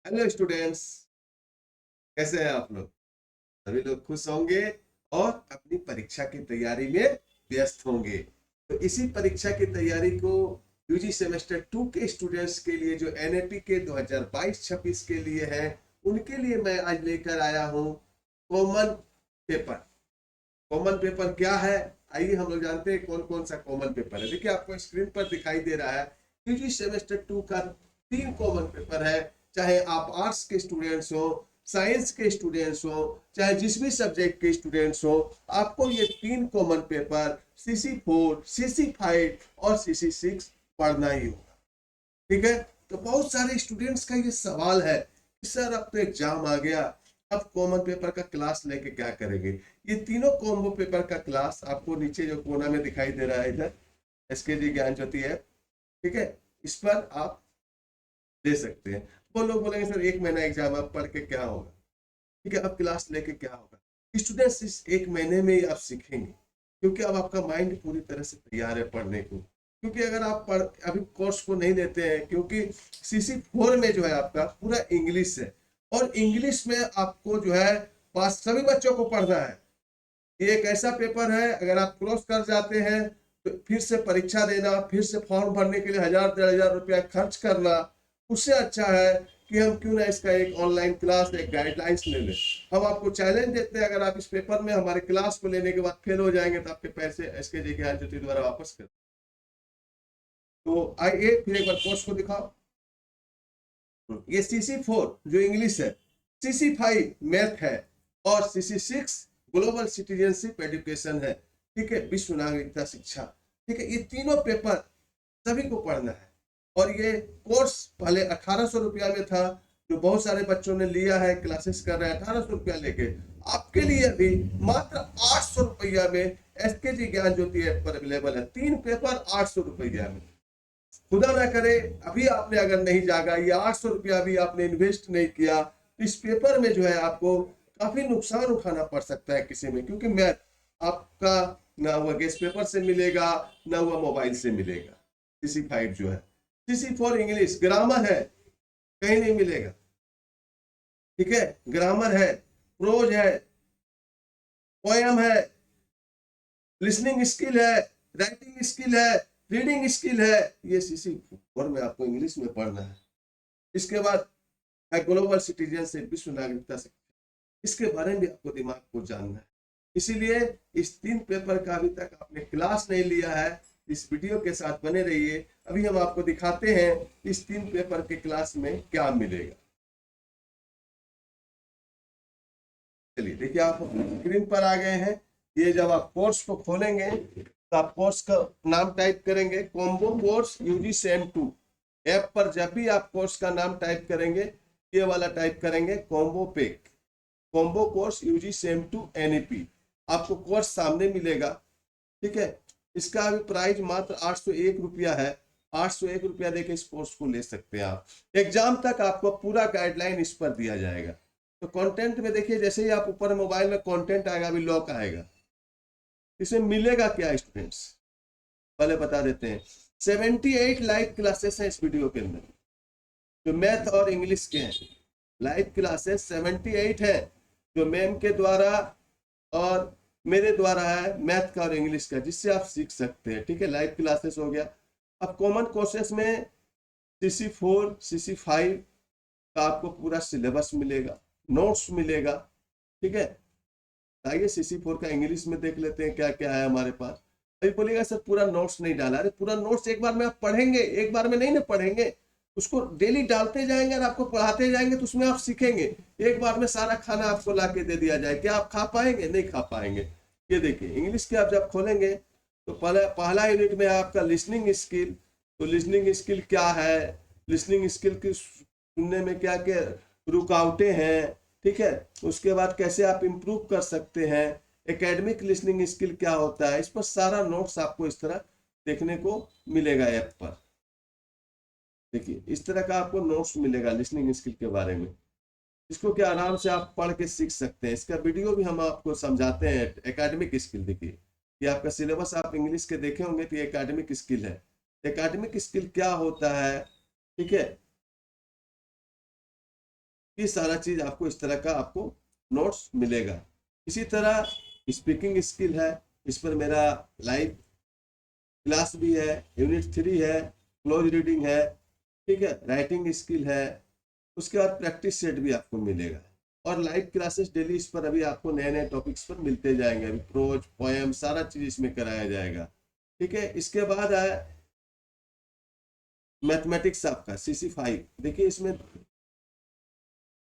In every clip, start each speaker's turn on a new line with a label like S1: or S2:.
S1: Hello students, कैसे हैं आप लोग? सभी लोग खुश होंगे और अपनी परीक्षा की तैयारी में व्यस्त होंगे। तो इसी परीक्षा की तैयारी को यूजी सेमेस्टर 2 के स्टूडेंट्स के लिए जो एनएपी के 2022-26 के लिए हैं, उनके लिए मैं आज लेकर आया हूँ कॉमन पेपर। कॉमन पेपर क्या है? आइए हम लोग जानते हैं कौन कौन सा कॉमन पेपर है। देखिए, आपको स्क्रीन पर दिखाई दे रहा है यूजी सेमेस्टर 2 का 3 कॉमन पेपर है। चाहे आप आर्ट्स के स्टूडेंट्स हो, साइंस के स्टूडेंट्स हो, चाहे जिस भी सब्जेक्ट के स्टूडेंट्स हो, आपको ये 3 कॉमन पेपर CC4, CC5 और CC6 पढ़ना ही होगा। ठीक है? तो बहुत सारे स्टूडेंट्स का ये सवाल है कि सर अब तो एग्जाम आ गया, अब कॉमन पेपर का क्लास लेके क्या करेंगे? ये तीनों कॉम्बो पेपर का क्लास आपको नीचे जो कोना में दिखाई दे रहा है, इधर SKG ज्ञान ज्योति है, ठीक है, इस पर आप दे सकते हैं। वो लोग बोलेंगे सर एक महीना एग्जाम, अब पढ़ के क्या होगा? ठीक है, अब क्लास लेके क्या होगा? स्टूडेंट्स इस एक महीने में ही आप सीखेंगे, क्योंकि अब आपका माइंड पूरी तरह से तैयार है पढ़ने को। क्योंकि अगर आप अभी कोर्स को नहीं लेते हैं, क्योंकि CC4 में जो है आपका पूरा इंग्लिश है, और इंग्लिश में आपको जो है पास सभी बच्चों को पढ़ना है। ये एक ऐसा पेपर है, अगर आप क्रॉस कर जाते हैं तो फिर से परीक्षा देना, फिर से फॉर्म भरने के लिए 1000-1500 रुपया खर्च करना, उससे अच्छा है कि हम क्यों ना इसका एक ऑनलाइन क्लास, एक गाइडलाइंस ले लें। हम आपको चैलेंज देते हैं, अगर आप इस पेपर में हमारे क्लास को लेने के बाद फेल हो जाएंगे तो आपके पैसे SKG ज्ञान ज्योति द्वारा वापस कर। तो आइए फिर एक बार कोर्स को दिखाओ। ये CC4 जो इंग्लिश है, CC5 मैथ है, और CC6 ग्लोबल सिटीजनशिप एजुकेशन है। ठीक है, विश्व नागरिकता शिक्षा। ठीक है, ये तीनों पेपर सभी को पढ़ना है। और ये कोर्स पहले 1800 रुपया में था, जो बहुत सारे बच्चों ने लिया है, क्लासेस कर रहे हैं 1800 रुपया लेके। आपके लिए भी मात्र 800 रुपया में SKG ज्ञान ज्योति ऐप पर अवेलेबल है। 3 पेपर 800 रुपया में। खुदा ना करे अभी आपने अगर नहीं जागा, ये 800 रुपया भी आपने इन्वेस्ट नहीं किया, तो इस पेपर में जो है आपको काफी नुकसान उठाना पड़ सकता है किसी में, क्योंकि मैथ आपका ना हुआ गेस्ट पेपर से मिलेगा, ना हुआ मोबाइल से मिलेगा। CC5 जो है, CC4 इंग्लिश ग्रामर है, कहीं नहीं मिलेगा। ठीक है, ग्रामर है, प्रोज है, पोयम है, लिसनिंग स्किल है, राइटिंग स्किल है, रीडिंग स्किल है। ये CC4 में आपको इंग्लिश में पढ़ना है। इसके बाद है ग्लोबल सिटीजनशिप, विश्व नागरिकता से, इसके बारे में भी आपको दिमाग को जानना है। इसीलिए इस 3 पेपर का अभी तक आपने क्लास नहीं लिया है, इस वीडियो के साथ बने रहिए। अभी हम आपको दिखाते हैं इस 3 पेपर के क्लास में क्या मिलेगा। चलिए देखिए, आप स्क्रीन पर आ गए हैं। ये जब आप कोर्स को खोलेंगे तो आप कोर्स का नाम टाइप करेंगे, combo course UG sem 2। App पर जब भी आप कोर्स का नाम टाइप करेंगे, ये वाला टाइप करेंगे combo pack, combo course UG sem 2 NEP, आपको कोर्स सामने मिलेगा। ठीक है, इसका अभी प्राइस मात्र 801 रुपया है। 801 रुपया देके इस कोर्स को ले सकते हैं आप। एग्जाम तक आपको पूरा गाइडलाइन इस पर दिया जाएगा। तो कंटेंट में देखिए, जैसे ही आप ऊपर मोबाइल में कंटेंट आएगा, अभी लॉक आएगा, इसमें मिलेगा क्या स्टूडेंट्स, पहले बता देते हैं। 78 लाइव क्लासेस हैं इस वीडियो के अंदर, जो मैथ और इंग्लिश के हैं। लाइव क्लासेस 78 है, जो मैम के द्वारा और मेरे द्वारा है, मैथ का और इंग्लिश का, जिससे आप सीख सकते हैं। ठीक है, लाइव क्लासेस हो गया। अब कॉमन कोर्सेस में CC4, CC5 का आपको पूरा सिलेबस मिलेगा, नोट्स मिलेगा। ठीक है, आइए CC4 का इंग्लिश में देख लेते हैं क्या क्या है हमारे पास। अभी बोलिएगा सर पूरा नोट्स नहीं डाला। अरे पूरा नोट्स एक बार में आप पढ़ेंगे, एक बार में नहीं ना पढ़ेंगे, उसको डेली डालते जाएंगे और आपको पढ़ाते जाएंगे, तो उसमें आप सीखेंगे। एक बार में सारा खाना आपको ला के दे दिया जाए, क्या आप खा पाएंगे? नहीं खा पाएंगे। ये देखिए, इंग्लिश के आप जब खोलेंगे तो पहला यूनिट में आपका लिसनिंग स्किल। तो लिसनिंग स्किल क्या है, लिसनिंग स्किल की सुनने में क्या क्या रुकावटें हैं, ठीक है, उसके बाद कैसे आप इम्प्रूव कर सकते हैं, एकेडमिक लिसनिंग स्किल क्या होता है, इस पर सारा नोट्स आपको इस तरह देखने को मिलेगा ऐप पर। देखिए, इस तरह का आपको नोट्स मिलेगा लिसनिंग स्किल के बारे में, इसको क्या आराम से आप पढ़ के सीख सकते हैं। इसका वीडियो भी हम आपको समझाते हैं। एकेडमिक स्किल देखिए, ये आपका सिलेबस आप इंग्लिश के देखे होंगे, तो ये एकेडमिक स्किल है। एकेडमिक स्किल क्या होता है, ठीक है, ये सारा चीज आपको इस तरह का आपको नोट्स मिलेगा। इसी तरह स्पीकिंग स्किल है, इस पर मेरा लाइव क्लास भी है, यूनिट 3 है, क्लोज रीडिंग है, ठीक है, राइटिंग स्किल है। उसके बाद प्रैक्टिस सेट भी आपको मिलेगा और लाइव क्लासेस डेली इस पर अभी आपको नए नए टॉपिक्स पर मिलते जाएंगे। अभी प्रोज पोएम सारा चीज इसमें कराया जाएगा, ठीक है। इसके बाद आया मैथमेटिक्स आपका CC5। देखिए इसमें,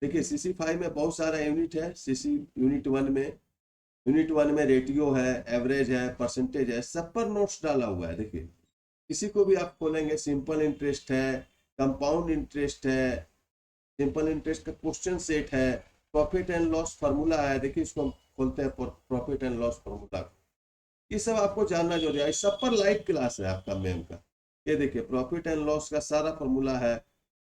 S1: देखिए CC5 में बहुत सारा यूनिट है। सीसी यूनिट 1 में रेटियो है, एवरेज है, परसेंटेज है, सब पर नोट्स डाला हुआ है। देखिए किसी को भी आप खोलेंगे, सिंपल इंटरेस्ट है, कंपाउंड इंटरेस्ट है, सिंपल इंटरेस्ट का क्वेश्चन सेट है, प्रॉफिट एंड लॉस फार्मूला है। देखिए इसको हम खोलते हैं, प्रॉफिट एंड लॉस फार्मूला। ये सब आपको जानना जरूरी है। इस सब पर लाइव क्लास है आपका मैम का। ये देखिए प्रॉफिट एंड लॉस का सारा फार्मूला है,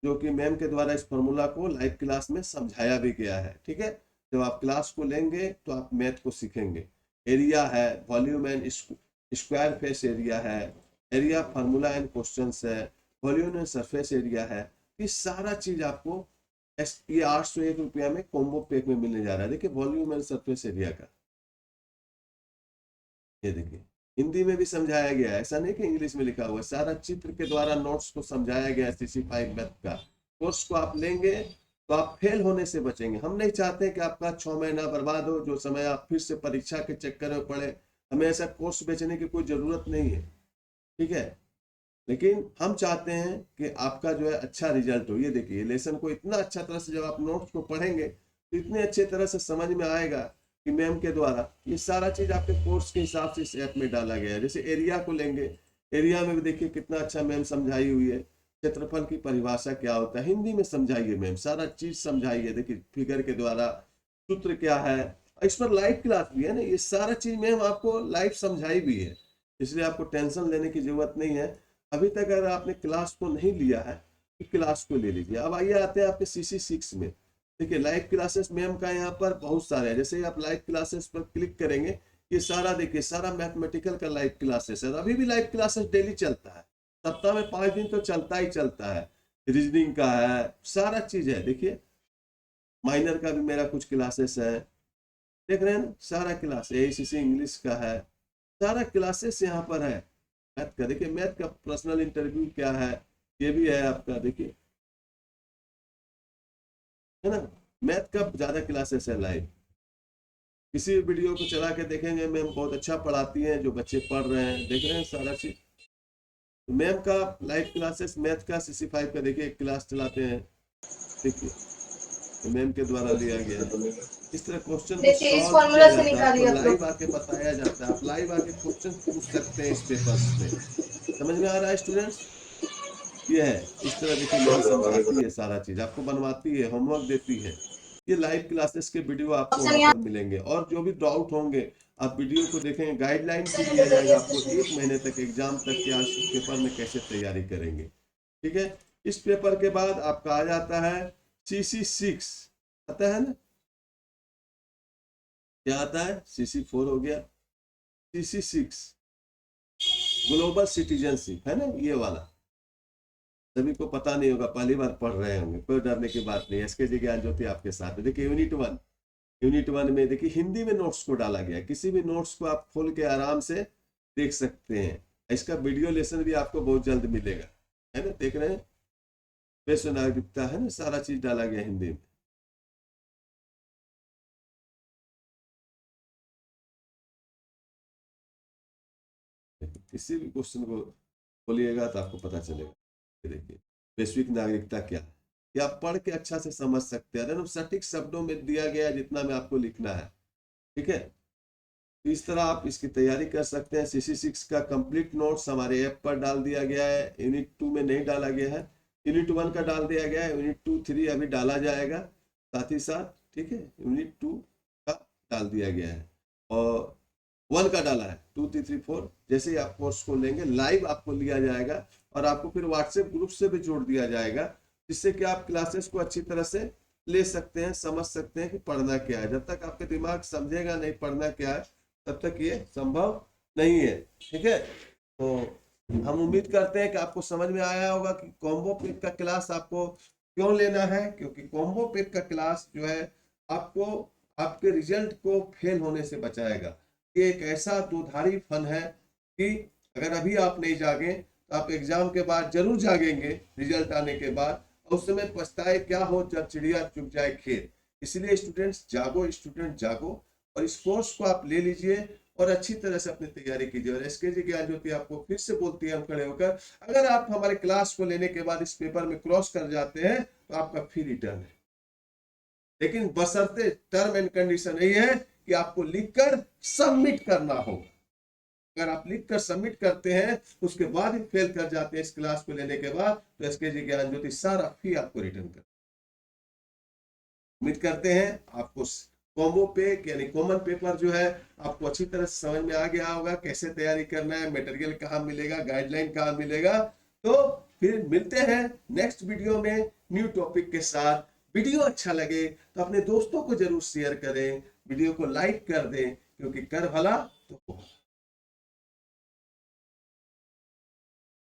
S1: जो कि मैम के द्वारा इस फार्मूला को लाइव क्लास में समझाया भी गया है, ठीक है। जब आप क्लास को लेंगे तो आप मैथ को सीखेंगे। एरिया है, volume and square face area है, एरिया फार्मूला एंड क्वेश्चंस है, वॉल्यूम एंड सरफेस एरिया है। ये सारा चीज आपको ये 801 रुपया में कॉम्बो पैक में मिलने जा रहा है। देखिए वॉल्यूम एंड सरफेस एरिया का, ये देखिए हिंदी में भी समझाया गया है, ऐसा नहीं कि इंग्लिश में लिखा हुआ है। सारा चित्र के द्वारा नोट्स को समझाया गया है। CC5 मैथ का कोर्स को आप लेंगे तो आप फेल होने से बचेंगे। हम नहीं चाहते कि आपका 6 महीना बर्बाद हो, जो समय आप फिर से परीक्षा के चक्कर में पड़े। हमें ऐसा कोर्स बेचने की कोई जरूरत नहीं है, ठीक है। लेकिन हम चाहते हैं कि आपका जो है अच्छा रिजल्ट हो। ये देखिए लेसन को इतना अच्छा तरह से जब आप नोट्स को पढ़ेंगे तो इतने अच्छे तरह से समझ में आएगा कि मैम के द्वारा ये सारा चीज आपके कोर्स के हिसाब से इस ऐप में डाला गया है। जैसे एरिया को लेंगे, एरिया में भी देखिए कितना अच्छा मैम समझाई हुई है। क्षेत्रफल की परिभाषा क्या होता है हिंदी में समझाइए मैम, सारा चीज समझाइए। देखिए फिगर के द्वारा सूत्र क्या है, इस पर लाइव क्लास भी है ना। ये सारा चीज मैम आपको लाइव समझाई भी है, इसलिए आपको टेंशन लेने की जरूरत नहीं है। अभी तक अगर आपने क्लास को नहीं लिया है तो क्लास को ले लीजिए। अब आइए आते हैं आपके CC6 में। देखिए लाइव क्लासेस मैम का यहाँ पर बहुत सारे हैं। जैसे आप लाइव क्लासेस पर क्लिक करेंगे, ये सारा देखिए सारा मैथमेटिकल का लाइव क्लासेस है। अभी भी लाइव क्लासेस डेली चलता है, सप्ताह में 5 दिन तो चलता ही चलता है। रीजनिंग का है, सारा चीज है। देखिए माइनर का भी मेरा कुछ क्लासेस है, देख रहे हैं ना, सारा क्लास। ACC इंग्लिश का है, सारा क्लासेस यहाँ पर है। मैथ का देखिए, मैथ का पर्सनल इंटरव्यू क्या है, ये भी है आपका। देखिए है ना, मैथ का ज्यादा क्लासेस है लाइव। किसी भी वीडियो को चला के देखेंगे, मैम बहुत अच्छा पढ़ाती हैं, जो बच्चे पढ़ रहे हैं देख रहे हैं सारा चीज। तो मैम का लाइव क्लासेस मैथ का CC5 का देखिए एक क्लास चलाते हैं। देखिए तो मैम के द्वारा लिया गया है। इस तरह क्वेश्चन को
S2: देखिए इस
S1: सॉल्व किया
S2: फॉर्मूला से
S1: जाता है,
S2: निकालिए
S1: आपको
S2: आप
S1: लाइव
S2: लोग।
S1: आके बताया जाता है। आप लाइव आके क्वेश्चन पूछ सकते हैं इस पेपर्स में। समझ में आ रहा है स्टूडेंट्स? ये है इस तरह। देखिए मैम समझाती है सारा चीज, आपको बनवाती है, होमवर्क देती है। ये लाइव क्लासेस के वीडियो आपको
S2: ऑप्शन
S1: वहां
S2: यहाँ
S1: पर मिलेंगे, और जो भी डाउट होंगे आप वीडियो को देखेंगे। गाइडलाइन भी दिया जाएगा आपको 1 महीने तक, एग्जाम तक कि आज इस पेपर में कैसे तैयारी करेंगे, ठीक है। इस पेपर के बाद आपका आ जाता है CC6, आता है ना, क्या आता है, CC4 हो गया, CC6 ग्लोबल सिटीजनशिप है ना, ये वाला। सभी को पता नहीं होगा, पहली बार पढ़ रहे होंगे, कोई डरने की बात नहीं। SKG ज्ञान ज्योति आपके साथ है। देखिए यूनिट 1 में देखिए हिंदी में नोट्स को डाला गया है। किसी भी नोट्स को आप खोल के आराम से देख सकते हैं। इसका वीडियो लेसन भी आपको बहुत जल्द मिलेगा, है ना, देख रहे हैं। विश्व नागरिकता है ना, सारा चीज डाला गया हिंदी में। किसी भी क्वेश्चन को खोलिएगा तो आपको पता चलेगा। ये देखिए वैश्विक नागरिकता क्या है, ये आप पढ़ के अच्छा से समझ सकते हैं। एकदम सटीक शब्दों में दिया गया है जितना में आपको लिखना है, ठीक है। तो इस तरह आप इसकी तैयारी कर सकते हैं। CC6 का कंप्लीट नोट्स हमारे ऐप पर डाल दिया गया है। यूनिट 2 में नहीं डाला गया है, यूनिट 1 का डाल दिया गया है। यूनिट 2 3 अभी डाला जाएगा साथ ही साथ, ठीक है। यूनिट 2 का डाल दिया गया है और 1 का डाला है। 2 3 3 4 जैसे ही आप कोर्स को लेंगे लाइव आपको लिया जाएगा और आपको फिर व्हाट्सएप ग्रुप से भी जोड़ दिया जाएगा, जिससे कि आप क्लासेस को अच्छी तरह से ले सकते हैं, समझ सकते हैं कि पढ़ना क्या है। जब तक आपके दिमाग समझेगा नहीं पढ़ना क्या है, तब तक ये संभव नहीं है, ठीक है। तो हम उम्मीद करते हैं कि आपको समझ में आया होगा कि कॉम्बो पैक का क्लास आपको क्यों लेना है? क्योंकि कॉम्बो पैक का क्लास जो है आपको आपके रिजल्ट को फेल होने से बचाएगा। ये एक ऐसा दुधारी फन है कि अगर अभी आप नहीं जागे तो आप एग्जाम के बाद जरूर जागेंगे, रिजल्ट आने के बाद, और उस समय पछताए क्या हो जब चिड़िया चुग जाए खेत। इसलिए स्टूडेंट्स जागो, स्टूडेंट जागो, और इस कोर्स को आप ले लीजिए और अच्छी तरह से अपनी तैयारी कीजिए। और एसकेजी ज्ञान ज्योति आपको फिर से बोलती है हम खड़े होकर, अगर आप हमारे क्लास को लेने के बाद इस पेपर में क्रॉस कर जाते हैं तो आपका फी रिटर्न है, लेकिन बशर्ते टर्म एंड कंडीशन यही है कि आपको लिखकर सबमिट करना होगा। अगर आप लिखकर सबमिट करते हैं उसके बाद ही फेल कर जाते हैं इस क्लास को लेने के बाद, तो एसकेजी ज्ञान ज्योति सारा फी आपको रिटर्न कर। उम्मीद करते हैं आपको कॉम्बो पे यानी कॉमन पेपर जो है आपको अच्छी तरह से समझ में आ गया होगा, कैसे तैयारी करना है, मटेरियल कहाँ मिलेगा, गाइडलाइन कहाँ मिलेगा। तो फिर मिलते हैं नेक्स्ट वीडियो में न्यू टॉपिक के साथ। वीडियो अच्छा लगे तो अपने दोस्तों को जरूर शेयर करें, वीडियो को लाइक कर दें, क्योंकि कर भला तो